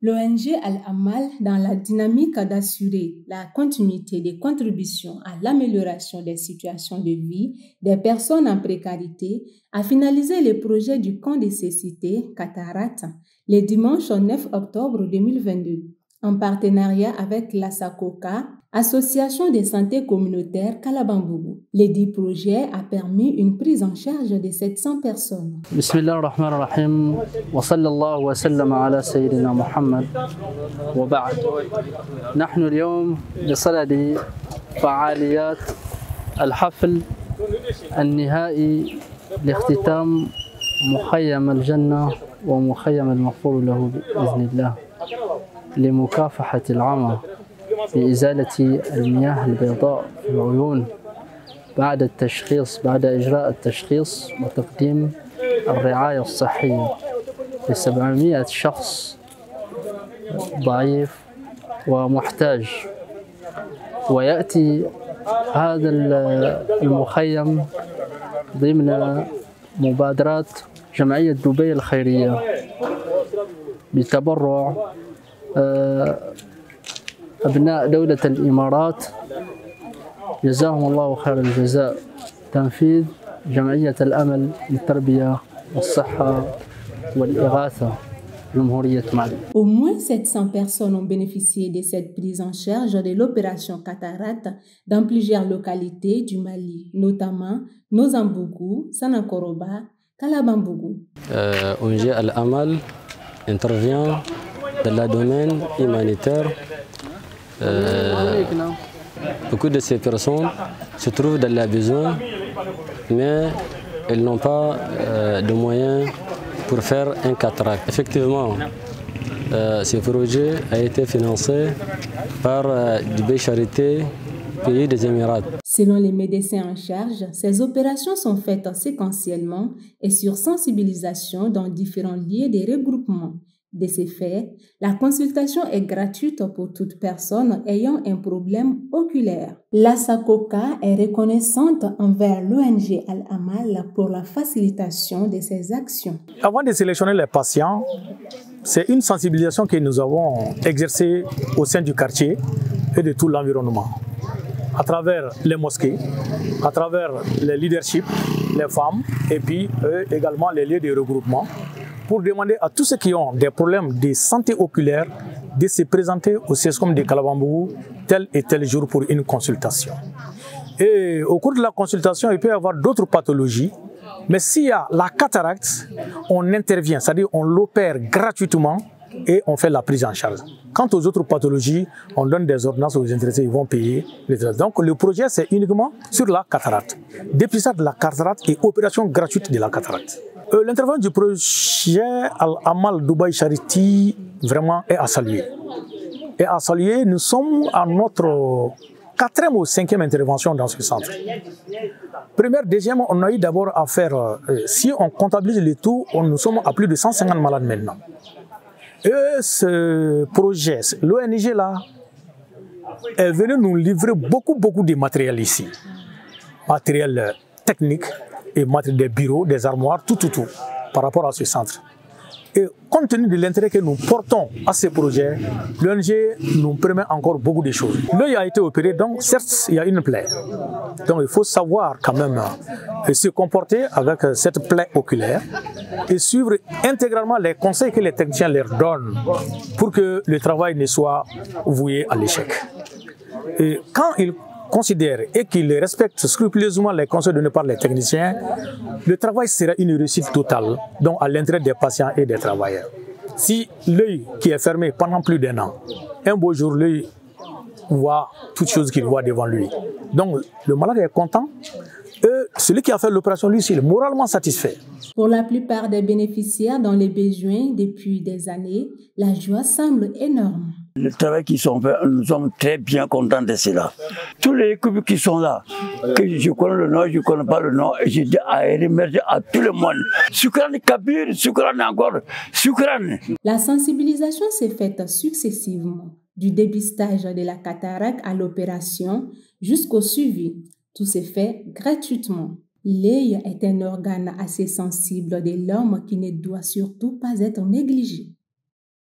L'ONG Al-Amal, dans la dynamique d'assurer la continuité des contributions à l'amélioration des situations de vie des personnes en précarité, a finalisé le projet du camp de cécité Cataracte le dimanche 9 octobre 2022, en partenariat avec l'ASACOCA, Association de santé communautaire Kalabambougou. L'édit projet a permis une prise en charge de 700 personnes. Bismillah ar-Rahman ar-Rahim, wa sallallahu wa sallam ala sayyidina Muhammad wa ba'd. نحن اليوم بصدد فعاليات الحفل النهائي لاختتام مخيم الجنة ومخيم المغفور له بإذن الله لمكافحة العمى بإزالة المياه البيضاء في العيون بعد إجراء التشخيص وتقديم الرعاية الصحية ل700 شخص ضعيف ومحتاج. ويأتي هذا المخيم ضمن مبادرات جمعية دبي الخيرية بتبرع أبناء دولة الإمارات جزاهم الله خير الجزاء، تنفيذ جمعية الأمل للتربية والصحة والإغاثة جمهورية مالي. Au moins 700 personnes ont bénéficié de cette prise en charge de l'opération Cataracte dans plusieurs localités du Mali, notamment Nozambougou, Sanakoroba, Kalabambougou. ONG Al-Amal intervient dans le domaine humanitaire. Beaucoup de ces personnes se trouvent dans le besoin, mais elles n'ont pas de moyens pour faire un cataracte. Effectivement, ce projet a été financé par Dubai Charité, pays des Émirats. Selon les médecins en charge, ces opérations sont faites séquentiellement et sur sensibilisation dans différents lieux de regroupement. De ces faits, la consultation est gratuite pour toute personne ayant un problème oculaire. L'ASACOCA est reconnaissante envers l'ONG Al-Amal pour la facilitation de ses actions. Avant de sélectionner les patients, c'est une sensibilisation que nous avons exercée au sein du quartier et de tout l'environnement, à travers les mosquées, à travers les leaderships, les femmes et puis également les lieux de regroupement, pour demander à tous ceux qui ont des problèmes de santé oculaire de se présenter au CESCOM de Kalabambougou tel et tel jour pour une consultation. Et au cours de la consultation, il peut y avoir d'autres pathologies, mais s'il y a la cataracte, on intervient, c'est-à-dire on l'opère gratuitement et on fait la prise en charge. Quant aux autres pathologies, on donne des ordonnances aux intéressés, ils vont payer les traitements. Donc le projet, c'est uniquement sur la cataracte. Dépistage de la cataracte et opération gratuite de la cataracte. L'intervention du projet Al-Amal Dubai Charity vraiment est à saluer. Et à saluer, nous sommes à notre 4e ou 5e intervention dans ce centre. Première, deuxième, on a eu d'abord à faire, si on comptabilise les taux, nous sommes à plus de 150 malades maintenant. Et ce projet, l'ONG là, est venu nous livrer beaucoup de matériel ici. Matériel technique et matériel des bureaux, des armoires, tout par rapport à ce centre. Et compte tenu de l'intérêt que nous portons à ce projet, l'ONG nous permet encore beaucoup de choses. L'œil a été opéré, donc certes, il y a une plaie. Donc il faut savoir quand même se comporter avec cette plaie oculaire et suivre intégralement les conseils que les techniciens leur donnent pour que le travail ne soit voué à l'échec. Et quand ils considèrent et qu'ils respectent scrupuleusement les conseils donnés par les techniciens, le travail sera une réussite totale, donc à l'intérêt des patients et des travailleurs. Si l'œil qui est fermé pendant plus d'1 an, un beau jour, l'œil voit toutes choses qu'il voit devant lui. Donc le malade est content et celui qui a fait l'opération, lui, il est moralement satisfait. Pour la plupart des bénéficiaires dans les besoins depuis des années, la joie semble énorme. Le travail qu'ils ont fait, nous sommes très bien contents de cela. Tous les équipes qui sont là, que je connais le nom, je ne connais pas le nom, et je dis à remercier à tout le monde. Shukran Kabir, Shukran encore, Shukran. La sensibilisation s'est faite successivement, du dépistage de la cataracte à l'opération jusqu'au suivi. Tout s'est fait gratuitement. L'œil est un organe assez sensible de l'homme qui ne doit surtout pas être négligé.